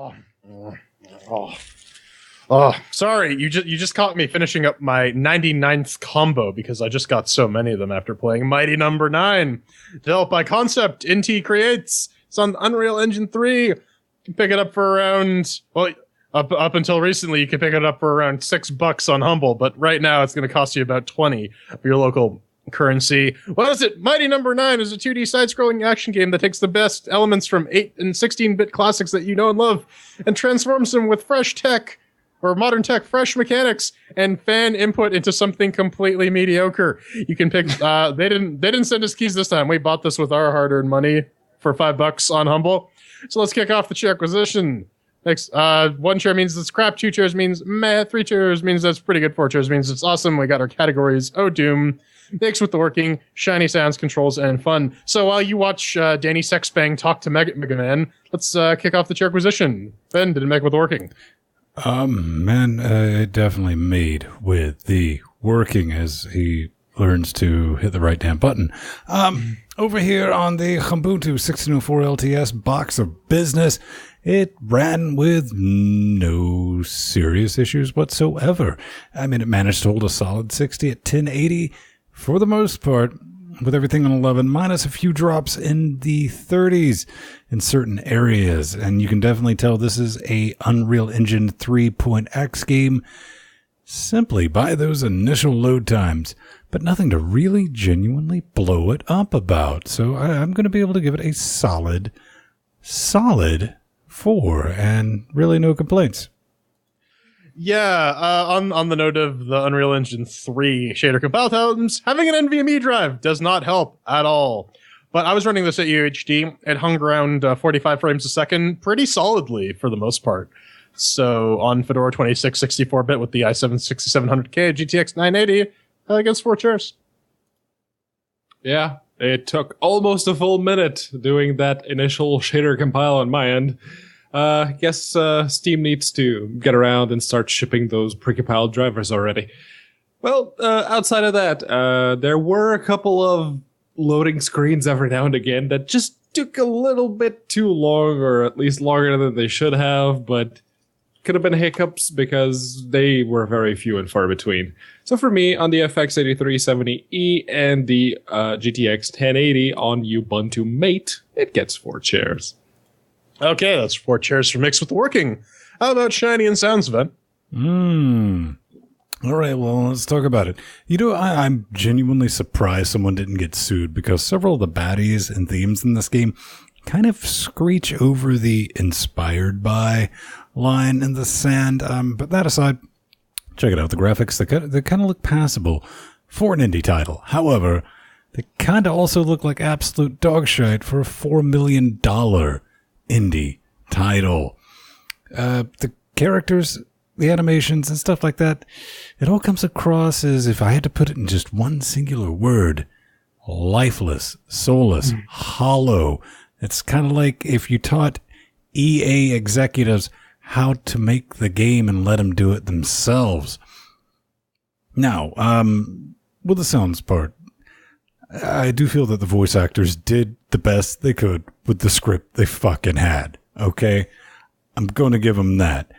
Oh, oh, oh, sorry. You just caught me finishing up my 99th combo because I just got so many of them after playing Mighty Number 9. Developed by Comcept, Inti creates. It's on Unreal Engine 3. You can pick it up for around, well, up until recently, you could pick it up for around $6 on Humble, but right now it's going to cost you about 20 of your local currency. What is it? Mighty Number 9 is a 2D side-scrolling action game that takes the best elements from 8 and 16-bit classics that you know and love and transforms them with fresh tech, or modern tech, fresh mechanics, and fan input into something completely mediocre. You can pick, they didn't send us keys this time. We bought this with our hard-earned money for $5 on Humble. So let's kick off the CHAIRQUISITION. Next, 1 chair means it's crap, 2 chairs means meh, 3 chairs means that's pretty good, 4 chairs means it's awesome. We got our categories, Oh Doom, mixed with the working, shiny sounds, controls, and fun. So while you watch Danny Sexbang talk to Mega Man, let's kick off the CHAIRQUISITION. Ben, did it make with the working? Man, it definitely made with the working as he learns to hit the right damn button. Over here on the Ubuntu 1604 LTS box of business, it ran with no serious issues whatsoever. I mean, it managed to hold a solid 60 at 1080 for the most part, with everything on 11, minus a few drops in the 30s in certain areas. And you can definitely tell this is a Unreal Engine 3.x game simply by those initial load times, but nothing to really genuinely blow it up about. So I'm going to be able to give it a solid 4, and really no complaints. Yeah, on the note of the Unreal Engine 3 shader compile times, having an NVMe drive does not help at all. But I was running this at UHD. It hung around 45 frames a second pretty solidly for the most part. So on Fedora 26 64-bit with the i7 6700K GTX 980 against 4 chairs. Yeah, it took almost a full minute doing that initial shader compile on my end. Guess Steam needs to get around and start shipping those precompiled drivers already. Well, outside of that, there were a couple of loading screens every now and again that just took a little bit too long, or at least longer than they should have, but could have been hiccups because they were very few and far between. So for me, on the FX 8370E and the GTX 1080 on Ubuntu Mate, it gets 4 chairs. Okay, that's 4 chairs for mixed with the working. How about shiny and sounds, Ben? All right, well, let's talk about it. You know, I'm genuinely surprised someone didn't get sued, because several of the baddies and themes in this game kind of screech over the inspired by line in the sand. But that aside, check it out. The graphics, they kind of look passable for an indie title. However, they kind of also look like absolute dog shit for a $4 million indie title. The characters, the animations and stuff like that, it all comes across as, if I had to put it in just one singular word, lifeless, soulless, hollow. It's kind of like if you taught EA executives how to make the game and let them do it themselves. Now, with the sounds part, I do feel that the voice actors did the best they could with the script they fucking had. Okay? I'm going to give them that.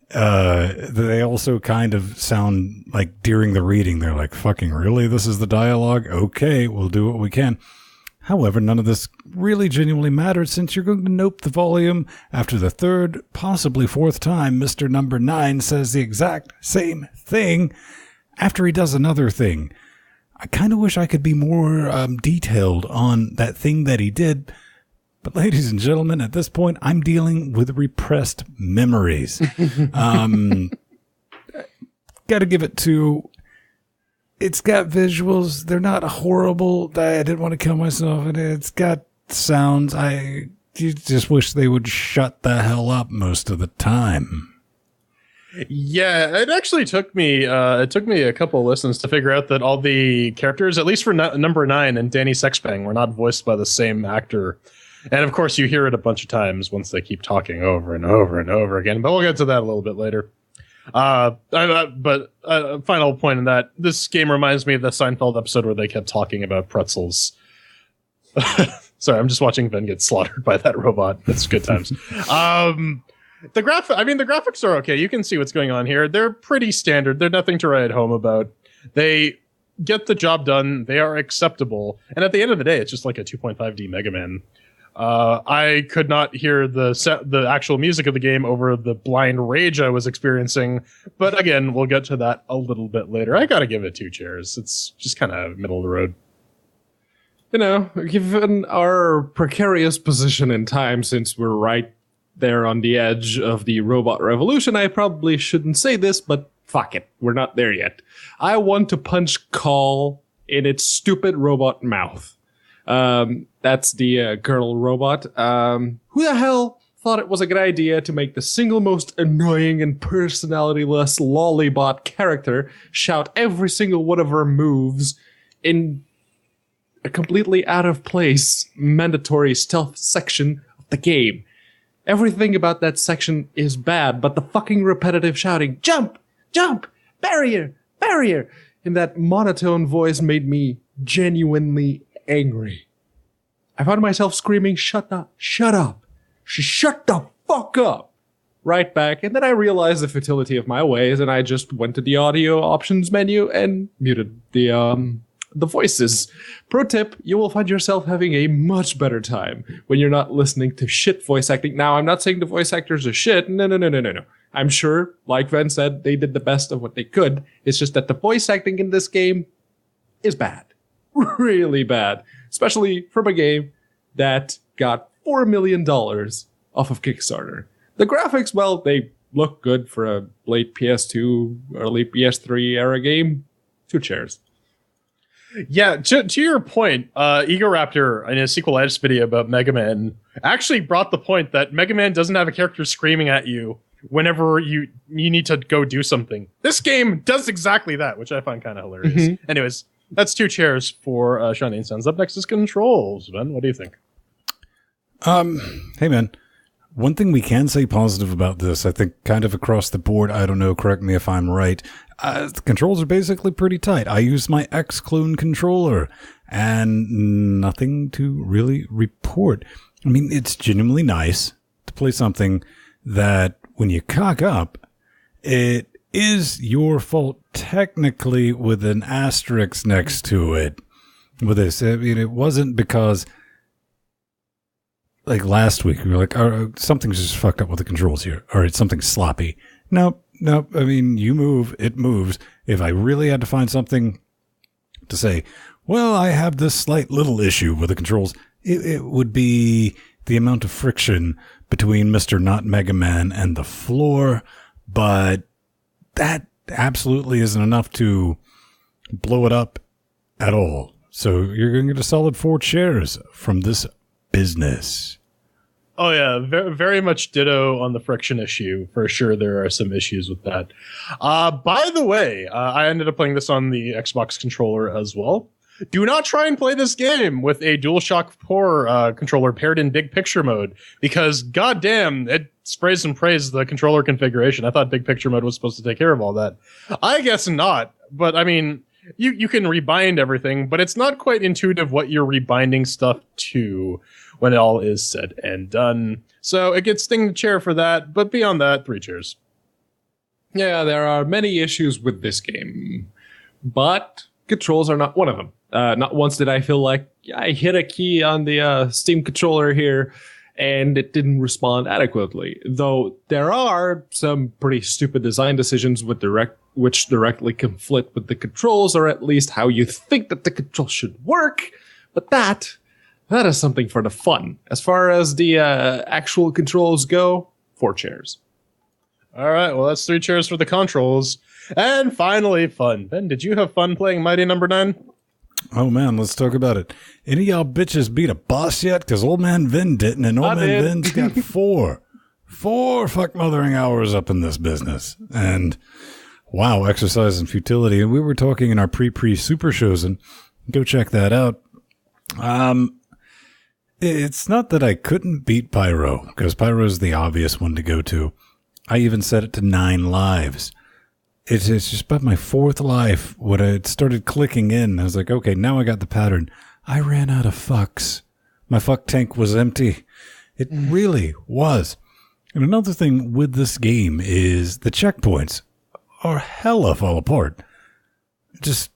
They also kind of sound like during the reading, they're like, fucking really? This is the dialogue? Okay, we'll do what we can. However, none of this really genuinely mattered, since you're going to nope the volume after the 3rd, possibly 4th time Mr. Number 9 says the exact same thing after he does another thing. I kind of wish I could be more detailed on that thing that he did. But ladies and gentlemen, at this point, I'm dealing with repressed memories. Gotta give it to... It's got visuals. They're not horrible. I didn't want to kill myself. And it's got sounds. You just wish they would shut the hell up most of the time. Yeah, it actually took me a couple of listens to figure out that all the characters, at least for Number 9 and Danny Sexbang, were not voiced by the same actor. And of course, you hear it a bunch of times once they keep talking over and over and over again. But we'll get to that a little bit later. But final point in that, this game reminds me of the Seinfeld episode where they kept talking about pretzels. Sorry, I'm just watching Ben get slaughtered by that robot. That's good times. The graphics are okay. You can see what's going on here. They're pretty standard. They're nothing to write home about. They get the job done. They are acceptable. And at the end of the day, it's just like a 2.5D Mega Man. I could not hear the actual music of the game over the blind rage I was experiencing. But again, we'll get to that a little bit later. I gotta give it 2 chairs. It's just kind of middle of the road. You know, given our precarious position in time, since we're right there on the edge of the robot revolution, I probably shouldn't say this, but fuck it. We're not there yet. I want to punch Call in its stupid robot mouth. That's the girl robot. Who the hell thought it was a good idea to make the single most annoying and personality-less lollybot character shout every single one of her moves in a completely out of place mandatory stealth section of the game? Everything about that section is bad, but the fucking repetitive shouting, jump, jump, barrier, barrier, in that monotone voice made me genuinely angry. I found myself screaming, shut the fuck up, right back, and then I realized the futility of my ways, and I just went to the audio options menu and muted the voices. Pro tip, you will find yourself having a much better time when you're not listening to shit voice acting. Now, I'm not saying the voice actors are shit. No. I'm sure, like Ven said, they did the best of what they could. It's just that the voice acting in this game is bad. Really bad. Especially from a game that got $4 million off of Kickstarter. The graphics, well, they look good for a late PS2, early PS3 era game. 2 chairs. Yeah, to your point, Egoraptor in his sequelitis video about Mega Man actually brought the point that Mega Man doesn't have a character screaming at you whenever you need to go do something. This game does exactly that, which I find kind of hilarious. Mm-hmm. Anyways, that's 2 chairs for Shining Suns. Up next is Controls. Ben, what do you think? Hey man, one thing we can say positive about this, I think kind of across the board, I don't know, correct me if I'm right, the controls are basically pretty tight. I use my X-Clone controller and nothing to really report. I mean, it's genuinely nice to play something that when you cock up, it is your fault technically with an asterisk next to it. With this, I mean, it wasn't because like last week we were like, oh, something's just fucked up with the controls here, or it's something sloppy. Nope. I mean, you move, it moves. If I really had to find something to say, well, I have this slight little issue with the controls, it would be the amount of friction between Mr. Not Mega Man and the floor, but that absolutely isn't enough to blow it up at all. So you're going to get a solid 4 chairs from this business. Oh yeah, very, very much ditto on the friction issue. For sure, there are some issues with that. By the way, I ended up playing this on the Xbox controller as well. Do not try and play this game with a DualShock 4 controller paired in big picture mode, because goddamn, it sprays and prays the controller configuration. I thought big picture mode was supposed to take care of all that. I guess not, but I mean, you can rebind everything, but it's not quite intuitive what you're rebinding stuff to when it all is said and done. So it gets Sting the chair for that, but beyond that, 3 chairs. Yeah, there are many issues with this game, but controls are not one of them. Not once did I feel like I hit a key on the Steam controller here and it didn't respond adequately. Though there are some pretty stupid design decisions which directly conflict with the controls, or at least how you think that the controls should work. But that is something for the fun. As far as the actual controls go, 4 chairs. All right, well, that's 3 chairs for the controls. And finally, fun. Ben, did you have fun playing Mighty Number 9? Oh, man, let's talk about it. Any of y'all bitches beat a boss yet? Because Old Man Vin didn't, and Old Man Vin's got 4 fuck-mothering hours up in this business. And, wow, exercise and futility. And we were talking in our pre-super shows, and go check that out. It's not that I couldn't beat Pyro, because Pyro's the obvious one to go to. I even set it to 9 lives. It's just about my 4th life when it started clicking in. I was like, okay, now I got the pattern. I ran out of fucks My fuck tank was empty. It really was. And another thing with this game is the checkpoints are hella fall apart. Just,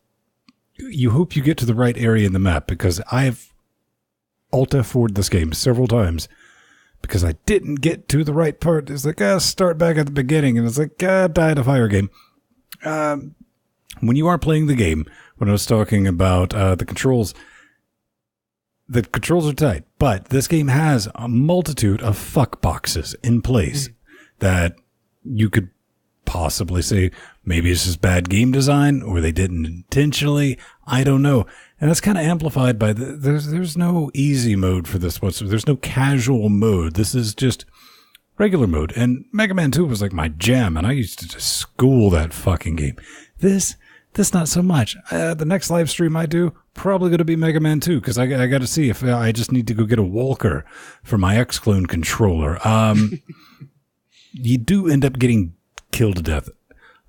you hope you get to the right area in the map, because I've Alt-F4'd this game several times because I didn't get to the right part. It's like, start back at the beginning. And it's like, die at a fire game. When you are playing the game, when I was talking about the controls are tight, but this game has a multitude of fuck boxes in place that you could possibly say maybe it's just bad game design or they didn't intentionally. I don't know. And that's kind of amplified by there's no easy mode for this whatsoever. There's no casual mode. This is just regular mode. And Mega Man 2 was like my jam, and I used to just school that fucking game. This not so much. The next live stream I do, probably going to be Mega Man 2, because I got to see if I just need to go get a Walker for my X-Clone controller. You do end up getting killed to death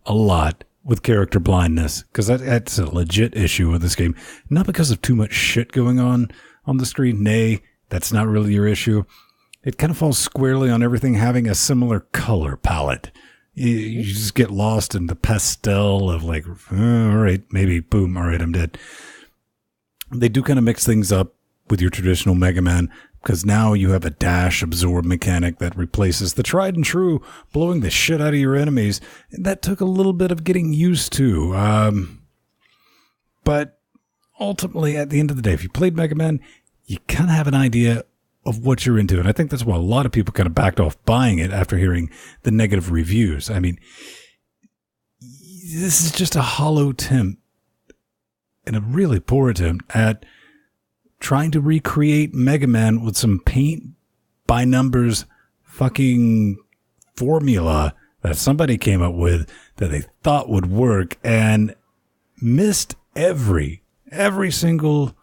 a lot with character blindness, because that's a legit issue with this game. Not because of too much shit going on the screen. Nay, that's not really your issue. It kind of falls squarely on everything having a similar color palette. You just get lost in the pastel of like, all right, maybe, boom, all right, I'm dead. They do kind of mix things up with your traditional Mega Man, because now you have a dash absorb mechanic that replaces the tried and true blowing the shit out of your enemies. That took a little bit of getting used to. But ultimately, at the end of the day, if you played Mega Man, you kind of have an idea of what you're into. And I think that's why a lot of people kind of backed off buying it after hearing the negative reviews. I mean, this is just a hollow attempt, and a really poor attempt at trying to recreate Mega Man with some paint by numbers fucking formula that somebody came up with that they thought would work, and missed every single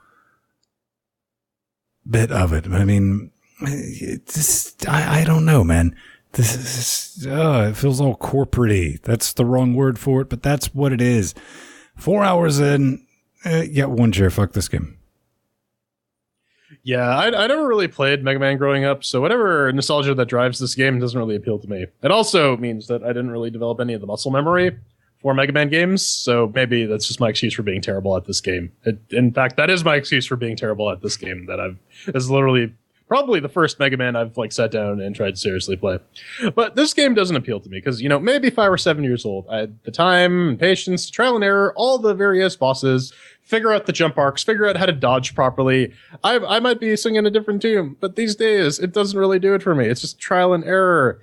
bit of it. I mean, I don't know, man. This is, it feels all corporate-y. That's the wrong word for it, but that's what it is. 4 hours in, one chair, fuck this game. Yeah, I never really played Mega Man growing up, so whatever nostalgia that drives this game doesn't really appeal to me. It also means that I didn't really develop any of the muscle memory for Mega Man games, so maybe that's just my excuse for being terrible at this game. In fact, that is my excuse for being terrible at this game. Is literally probably the first Mega Man I've like sat down and tried to seriously play. But this game doesn't appeal to me because, maybe if I were 7 years old, I had the time and patience, trial and error, all the various bosses, figure out the jump arcs, figure out how to dodge properly. I might be singing a different tune, but these days it doesn't really do it for me. It's just trial and error.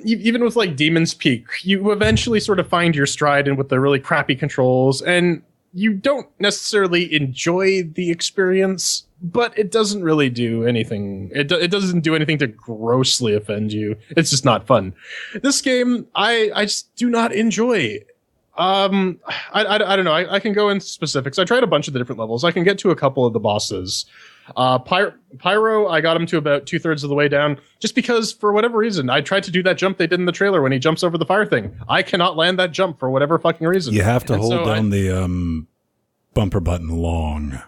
Even with like Demon's Peak, you eventually sort of find your stride and with the really crappy controls, and you don't necessarily enjoy the experience, but it doesn't really do anything. It doesn't do anything to grossly offend you. It's just not fun. This game, I just do not enjoy. I don't know. I can go into specifics. I tried a bunch of the different levels. I can get to a couple of the bosses. Pyro, I got him to about 2/3 of the way down, just because for whatever reason I tried to do that jump they did in the trailer when he jumps over the fire thing. I cannot land that jump for whatever fucking reason. You have to hold down the bumper button long.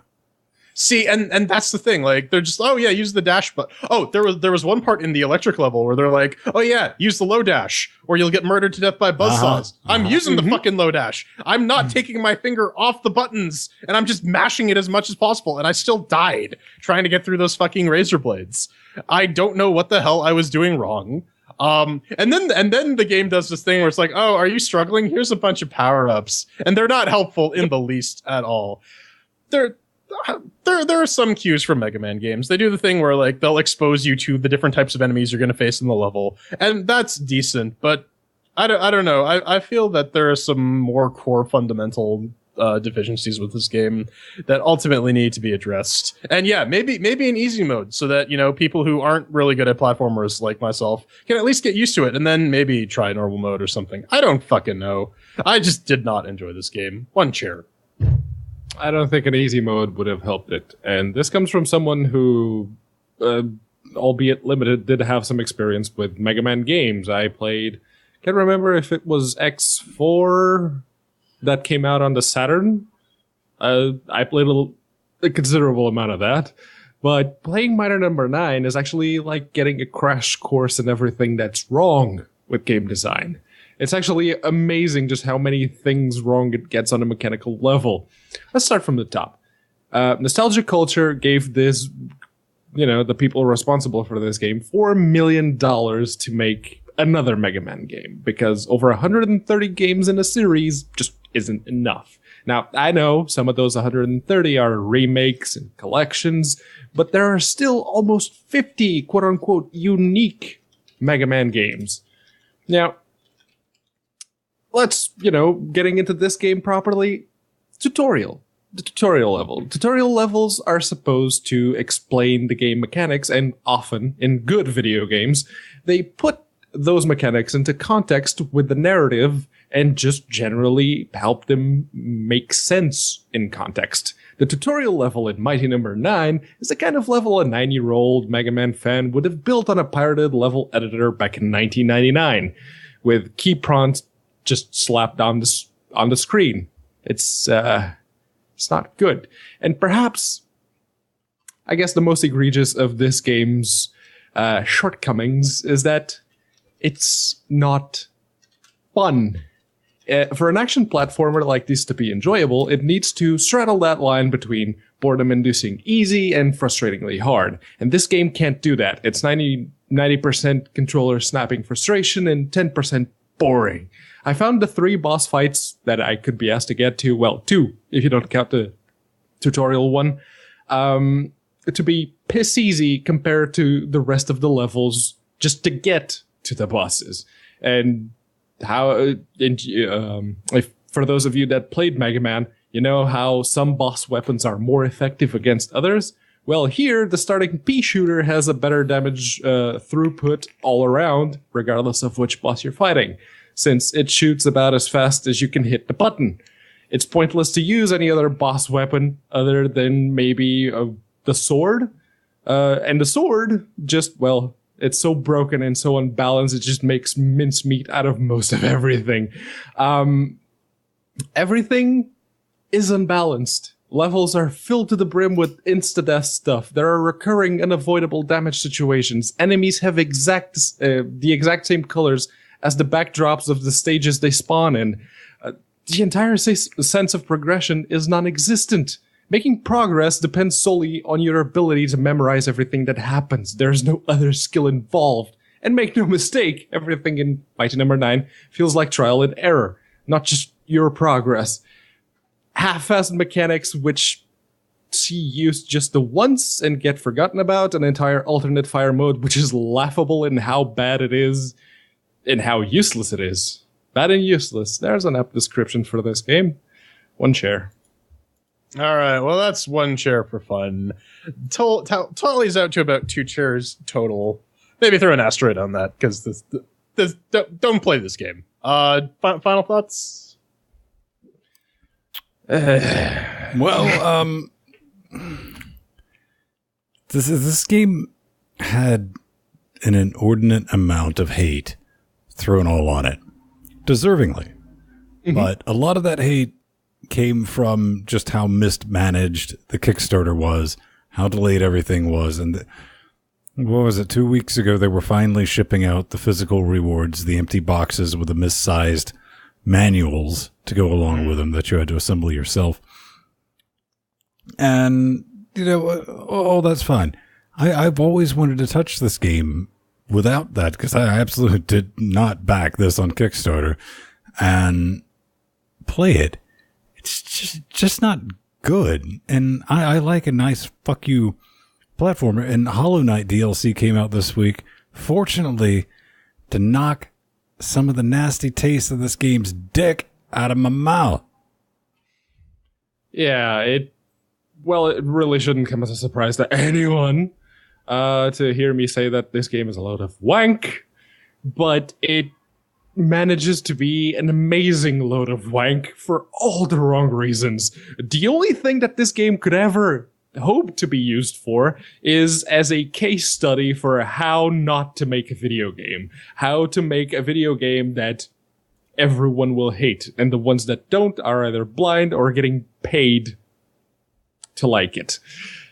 See, and that's the thing. Like, they're just, oh yeah, use the dash button. Oh, there was one part in the electric level where they're like, oh yeah, use the low dash, or you'll get murdered to death by buzzsaws. I'm using the fucking low dash. I'm not taking my finger off the buttons, and I'm just mashing it as much as possible, and I still died trying to get through those fucking razor blades. I don't know what the hell I was doing wrong. And then the game does this thing where it's like, oh, are you struggling? Here's a bunch of power-ups, and they're not helpful in the least at all. There are some cues from Mega Man games. They do the thing where like they'll expose you to the different types of enemies you're going to face in the level, and that's decent. But I don't know. I feel that there are some more core fundamental deficiencies with this game that ultimately need to be addressed. And yeah, maybe an easy mode so that people who aren't really good at platformers like myself can at least get used to it, and then maybe try normal mode or something. I don't fucking know. I just did not enjoy this game. One chair. I don't think an easy mode would have helped it. And this comes from someone who, albeit limited, did have some experience with Mega Man games. I played, can't remember if it was X4 that came out on the Saturn. I played a considerable amount of that. But playing Miner Number 9 is actually like getting a crash course in everything that's wrong with game design. It's actually amazing just how many things wrong it gets on a mechanical level. Let's start from the top. Nostalgia Culture gave this, the people responsible for this game $4 million to make another Mega Man game, because over 130 games in a series just isn't enough. Now, I know some of those 130 are remakes and collections, but there are still almost 50 quote-unquote unique Mega Man games. Now, let's, getting into this game properly, tutorial. The tutorial level. Tutorial levels are supposed to explain the game mechanics, and often, in good video games, they put those mechanics into context with the narrative and just generally help them make sense in context. The tutorial level in Mighty Number 9 is the kind of level a 9-year-old Mega Man fan would have built on a pirated level editor back in 1999, with key prompts just slapped on the screen. It's not good. And perhaps, I guess the most egregious of this game's shortcomings is that it's not fun. For an action platformer like this to be enjoyable, it needs to straddle that line between boredom-inducing easy and frustratingly hard. And this game can't do that. It's 90% controller snapping frustration and 10% boring. I found the 3 boss fights that I could be asked to get to, well, 2, if you don't count the tutorial one, to be piss easy compared to the rest of the levels just to get to the bosses. And if for those of you that played Mega Man, you know how some boss weapons are more effective against others? Well, here, the starting pea shooter has a better damage throughput all around, regardless of which boss you're fighting, since it shoots about as fast as you can hit the button. It's pointless to use any other boss weapon other than maybe the sword. And the sword just, well, it's so broken and so unbalanced, it just makes mincemeat out of most of everything. Everything is unbalanced. Levels are filled to the brim with insta-death stuff. There are recurring, unavoidable damage situations. Enemies have the exact same colors as the backdrops of the stages they spawn in. The entire sense of progression is non-existent. Making progress depends solely on your ability to memorize everything that happens. There's no other skill involved. And make no mistake, everything in Mighty Number 9 feels like trial and error, not just your progress. Half-assed mechanics which see used just the once and get forgotten about, an entire alternate fire mode which is laughable in how bad it is and how useless it is. Bad and useless. There's an apt description for this game. 1 chair. All right, well, that's 1 chair for fun. Tallies out to about 2 chairs total. Maybe throw an asteroid on that, because this don't play this game. Final thoughts? Well, this game had an inordinate amount of hate thrown all on it, deservingly. Mm-hmm. But a lot of that hate came from just how mismanaged the Kickstarter was, how delayed everything was, and what was it, 2 weeks ago they were finally shipping out the physical rewards, the empty boxes with the missized manuals to go along with them that you had to assemble yourself. And, that's fine. I've always wanted to touch this game without that, because I absolutely did not back this on Kickstarter and play it. It's just not good. And I like a nice fuck you platformer. And Hollow Knight DLC came out this week, fortunately, to knock some of the nasty taste of this game's dick out of my mouth. Yeah, it really shouldn't come as a surprise to anyone to hear me say that this game is a load of wank, but it manages to be an amazing load of wank for all the wrong reasons. The only thing that this game could ever hope to be used for is as a case study for how not to make a video game. How to make a video game that everyone will hate, and the ones that don't are either blind or getting paid to like it.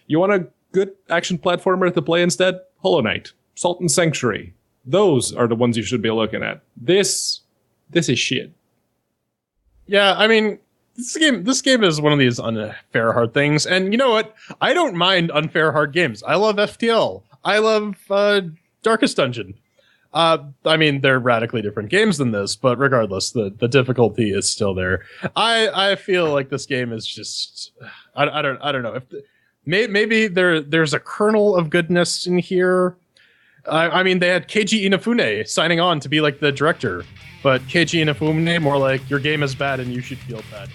You want to good action platformer to play instead, Hollow Knight, Salt and Sanctuary. Those are the ones you should be looking at. This is shit. Yeah, I mean, this game is one of these unfair hard things, and you know what? I don't mind unfair hard games. I love FTL. I love Darkest Dungeon. I mean, they're radically different games than this, but regardless, the difficulty is still there. I feel like this game is just I don't know if maybe there's a kernel of goodness in here. I mean, they had Keiji Inafune signing on to be like the director, but Keiji Inafune more like your game is bad and you should feel bad.